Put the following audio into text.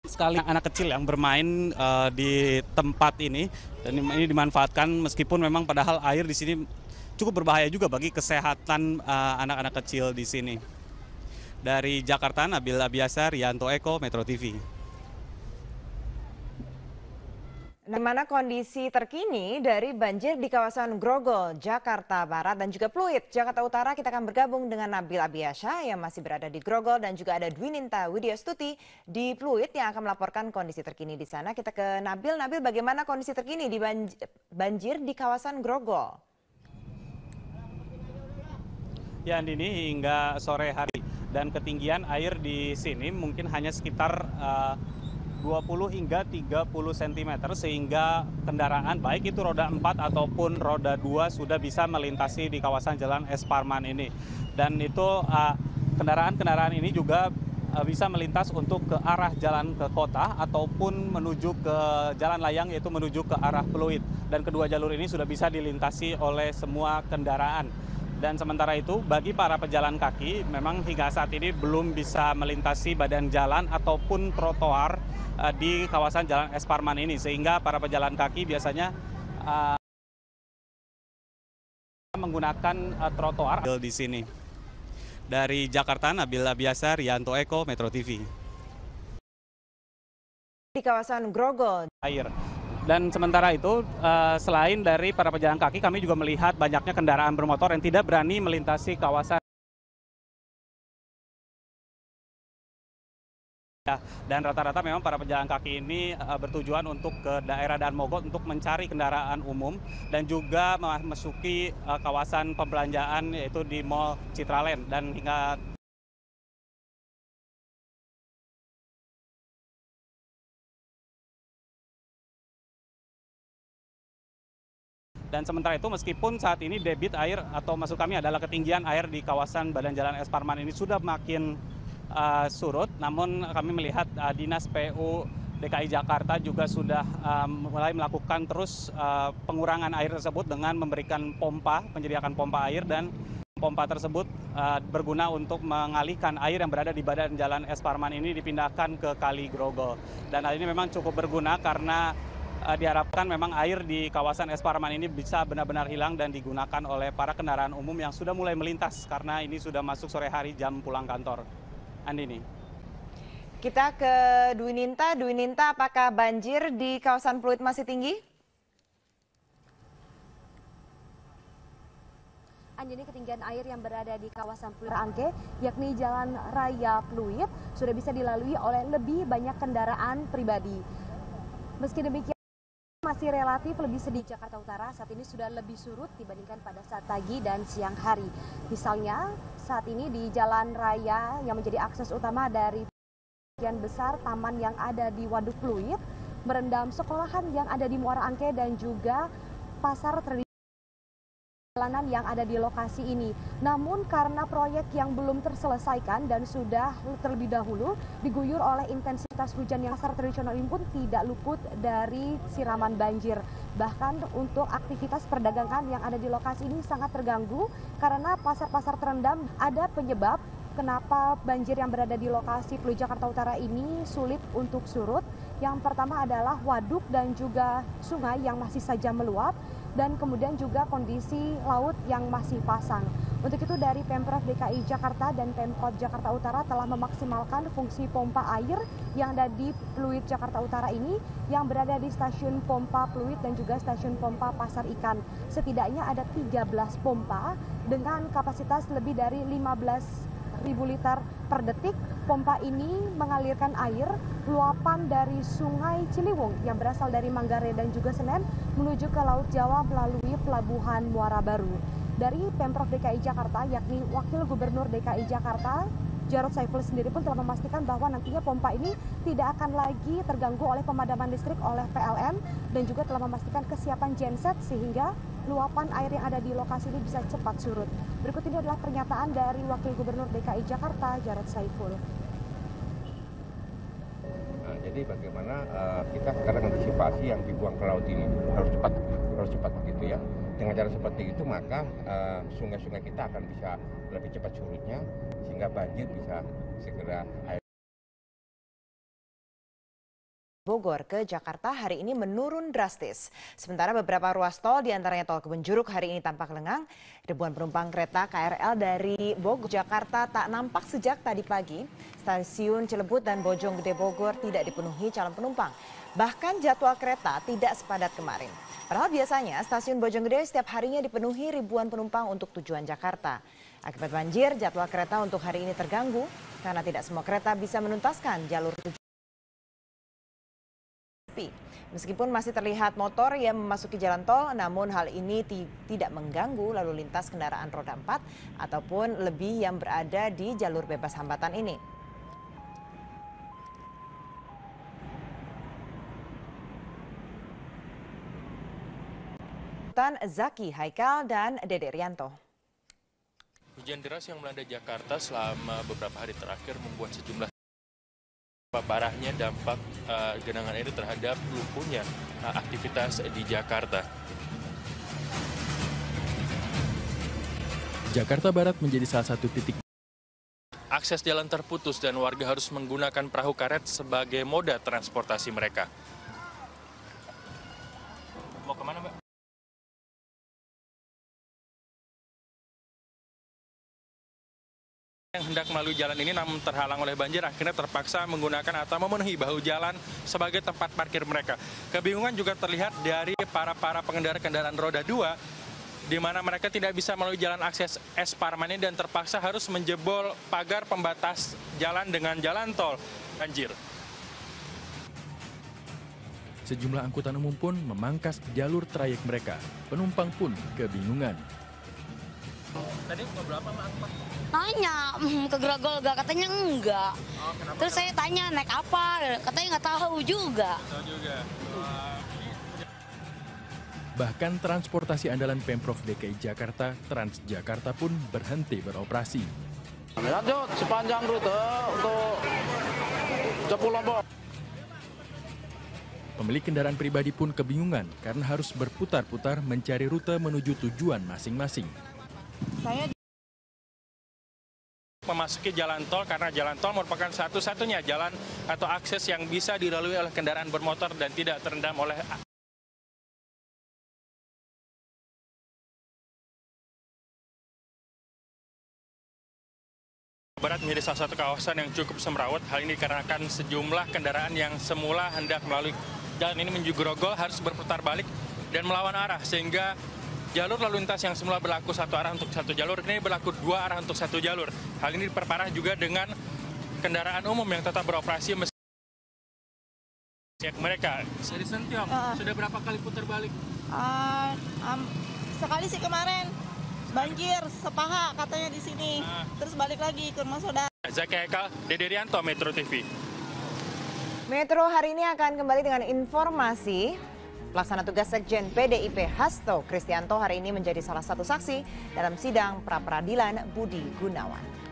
Sekali anak kecil yang bermain di tempat ini dan ini dimanfaatkan meskipun memang padahal air di sini cukup berbahaya juga bagi kesehatan anak-anak kecil di sini. Dari Jakarta, Nabil Abiasa, Rianto Eko, Metro TV. Bagaimana kondisi terkini dari banjir di kawasan Grogol, Jakarta Barat dan juga Pluit, Jakarta Utara? Kita akan bergabung dengan Nabil Abiasa yang masih berada di Grogol dan juga ada Dwininta Widyastuti di Pluit yang akan melaporkan kondisi terkini di sana. Kita ke Nabil. Nabil, bagaimana kondisi terkini di banjir di kawasan Grogol? Ya, Andini, hingga sore hari dan ketinggian air di sini mungkin hanya sekitar 20 hingga 30 cm sehingga kendaraan baik itu roda 4 ataupun roda 2 sudah bisa melintasi di kawasan Jalan Es Parman ini. Dan itu kendaraan-kendaraan ini juga bisa melintas untuk ke arah jalan ke kota ataupun menuju ke jalan layang yaitu menuju ke arah Pluit. Dan kedua jalur ini sudah bisa dilintasi oleh semua kendaraan. Dan sementara itu bagi para pejalan kaki memang hingga saat ini belum bisa melintasi badan jalan ataupun trotoar di kawasan Jalan Es Parman ini, sehingga para pejalan kaki biasanya menggunakan trotoar di sini. Dari Jakarta, Nabil Abiasa, Rianto Eko, Metro TV. Di kawasan Grogol. Air. Dan sementara itu, selain dari para pejalan kaki, kami juga melihat banyaknya kendaraan bermotor yang tidak berani melintasi kawasan. Dan rata-rata memang para pejalan kaki ini bertujuan untuk ke daerah Danmogot untuk mencari kendaraan umum dan juga memasuki kawasan pembelanjaan yaitu di Mall Citraland. Dan sementara itu meskipun saat ini debit air atau maksud kami adalah ketinggian air di kawasan badan Jalan Es Parman ini sudah makin surut, namun kami melihat Dinas PU DKI Jakarta juga sudah mulai melakukan terus pengurangan air tersebut dengan memberikan pompa, menyediakan pompa air, dan pompa tersebut berguna untuk mengalihkan air yang berada di badan Jalan Es Parman ini dipindahkan ke Kali Grogol. Dan hal ini memang cukup berguna karena diharapkan memang air di kawasan Es Parman ini bisa benar-benar hilang dan digunakan oleh para kendaraan umum yang sudah mulai melintas karena ini sudah masuk sore hari jam pulang kantor. Andini. Kita ke Dwininta. Dwininta, apakah banjir di kawasan Pluit masih tinggi? Anjani, ketinggian air yang berada di kawasan Pluit Angke, yakni Jalan Raya Pluit, sudah bisa dilalui oleh lebih banyak kendaraan pribadi. Meski demikian, masih relatif lebih sedikit. Jakarta Utara saat ini sudah lebih surut dibandingkan pada saat pagi dan siang hari. Misalnya saat ini di jalan raya yang menjadi akses utama dari bagian besar taman yang ada di Waduk Pluit, merendam sekolahan yang ada di Muara Angke dan juga pasar tradisional jalanan yang ada di lokasi ini. Namun karena proyek yang belum terselesaikan dan sudah terlebih dahulu diguyur oleh intensitas hujan yang pasar tradisional ini pun tidak luput dari siraman banjir. Bahkan untuk aktivitas perdagangan yang ada di lokasi ini sangat terganggu karena pasar-pasar terendam. Ada penyebab kenapa banjir yang berada di lokasi Pluit Jakarta Utara ini sulit untuk surut. Yang pertama adalah waduk dan juga sungai yang masih saja meluap, dan kemudian juga kondisi laut yang masih pasang. Untuk itu dari Pemprov DKI Jakarta dan Pemkot Jakarta Utara telah memaksimalkan fungsi pompa air yang ada di Pluit Jakarta Utara ini yang berada di stasiun pompa Pluit dan juga stasiun pompa Pasar Ikan. Setidaknya ada 13 pompa dengan kapasitas lebih dari 15.000 liter per detik. Pompa ini mengalirkan air luapan dari Sungai Ciliwung yang berasal dari Manggarai dan juga Senen menuju ke Laut Jawa melalui Pelabuhan Muara Baru. Dari Pemprov DKI Jakarta, yakni Wakil Gubernur DKI Jakarta, Jarod Saiful sendiri pun telah memastikan bahwa nantinya pompa ini tidak akan lagi terganggu oleh pemadaman listrik oleh PLN dan juga telah memastikan kesiapan genset sehingga luapan air yang ada di lokasi ini bisa cepat surut. Berikut ini adalah pernyataan dari Wakil Gubernur DKI Jakarta, Jarod Saiful. Nah, jadi bagaimana kita sekarang antisipasi yang dibuang ke laut ini harus cepat begitu ya. Dengan cara seperti itu maka sungai-sungai kita akan bisa lebih cepat surutnya sehingga banjir bisa segera Bogor ke Jakarta hari ini menurun drastis. Sementara beberapa ruas tol diantaranya tol Kebonjeruk hari ini tampak lengang. Ribuan penumpang kereta KRL dari Bogor, Jakarta tak nampak sejak tadi pagi. Stasiun Cilebut dan Bojonggede Bogor tidak dipenuhi calon penumpang. Bahkan jadwal kereta tidak sepadat kemarin. Padahal biasanya stasiun Bojonggede setiap harinya dipenuhi ribuan penumpang untuk tujuan Jakarta. Akibat banjir, jadwal kereta untuk hari ini terganggu karena tidak semua kereta bisa menuntaskan jalur tujuan. Meskipun masih terlihat motor yang memasuki jalan tol, namun hal ini tidak mengganggu lalu lintas kendaraan roda 4 ataupun lebih yang berada di jalur bebas hambatan ini. Zaki Haikal dan Dede Rianto. Hujan deras yang melanda Jakarta selama beberapa hari terakhir membuat sejumlah parahnya dampak genangan air terhadap lumpuhnya aktivitas di Jakarta. Jakarta Barat menjadi salah satu titik akses jalan terputus dan warga harus menggunakan perahu karet sebagai moda transportasi mereka. Mau kemana, Mbak? Yang hendak melalui jalan ini namun terhalang oleh banjir akhirnya terpaksa menggunakan atau memenuhi bahu jalan sebagai tempat parkir mereka. Kebingungan juga terlihat dari para pengendara kendaraan roda 2 di mana mereka tidak bisa melalui jalan akses S Parman ini dan terpaksa harus menjebol pagar pembatas jalan dengan jalan tol banjir. Sejumlah angkutan umum pun memangkas jalur trayek mereka. Penumpang pun kebingungan. Tadi mau berapa, Mbak? Tanya ke Grogol gak, katanya enggak. Oh, kenapa? Terus saya tanya naik apa, katanya nggak tahu juga. Bahkan transportasi andalan Pemprov DKI Jakarta, Transjakarta pun berhenti beroperasi. Lanjut sepanjang rute untuk Cepu Lombok. Pemilik kendaraan pribadi pun kebingungan karena harus berputar-putar mencari rute menuju tujuan masing-masing. Saya Memasuki jalan tol karena jalan tol merupakan satu-satunya jalan atau akses yang bisa dilalui oleh kendaraan bermotor dan tidak terendam oleh Barat menjadi salah satu kawasan yang cukup semrawut. Hal ini dikarenakan sejumlah kendaraan yang semula hendak melalui jalan ini menuju Grogol harus berputar balik dan melawan arah sehingga jalur lalu lintas yang semula berlaku satu arah untuk satu jalur ini berlaku dua arah untuk satu jalur. Hal ini diperparah juga dengan kendaraan umum yang tetap beroperasi meski mereka. Dari Sentiong, sudah berapa kali putar balik? Sekali sih kemarin. Banjir, sepaha katanya di sini. Terus balik lagi ke rumah saudara. Zaki Haikal, Dede Rianto, Metro TV. Metro hari ini akan kembali dengan informasi. Pelaksana tugas Sekjen PDIP Hasto Kristianto hari ini menjadi salah satu saksi dalam sidang pra-peradilan Budi Gunawan.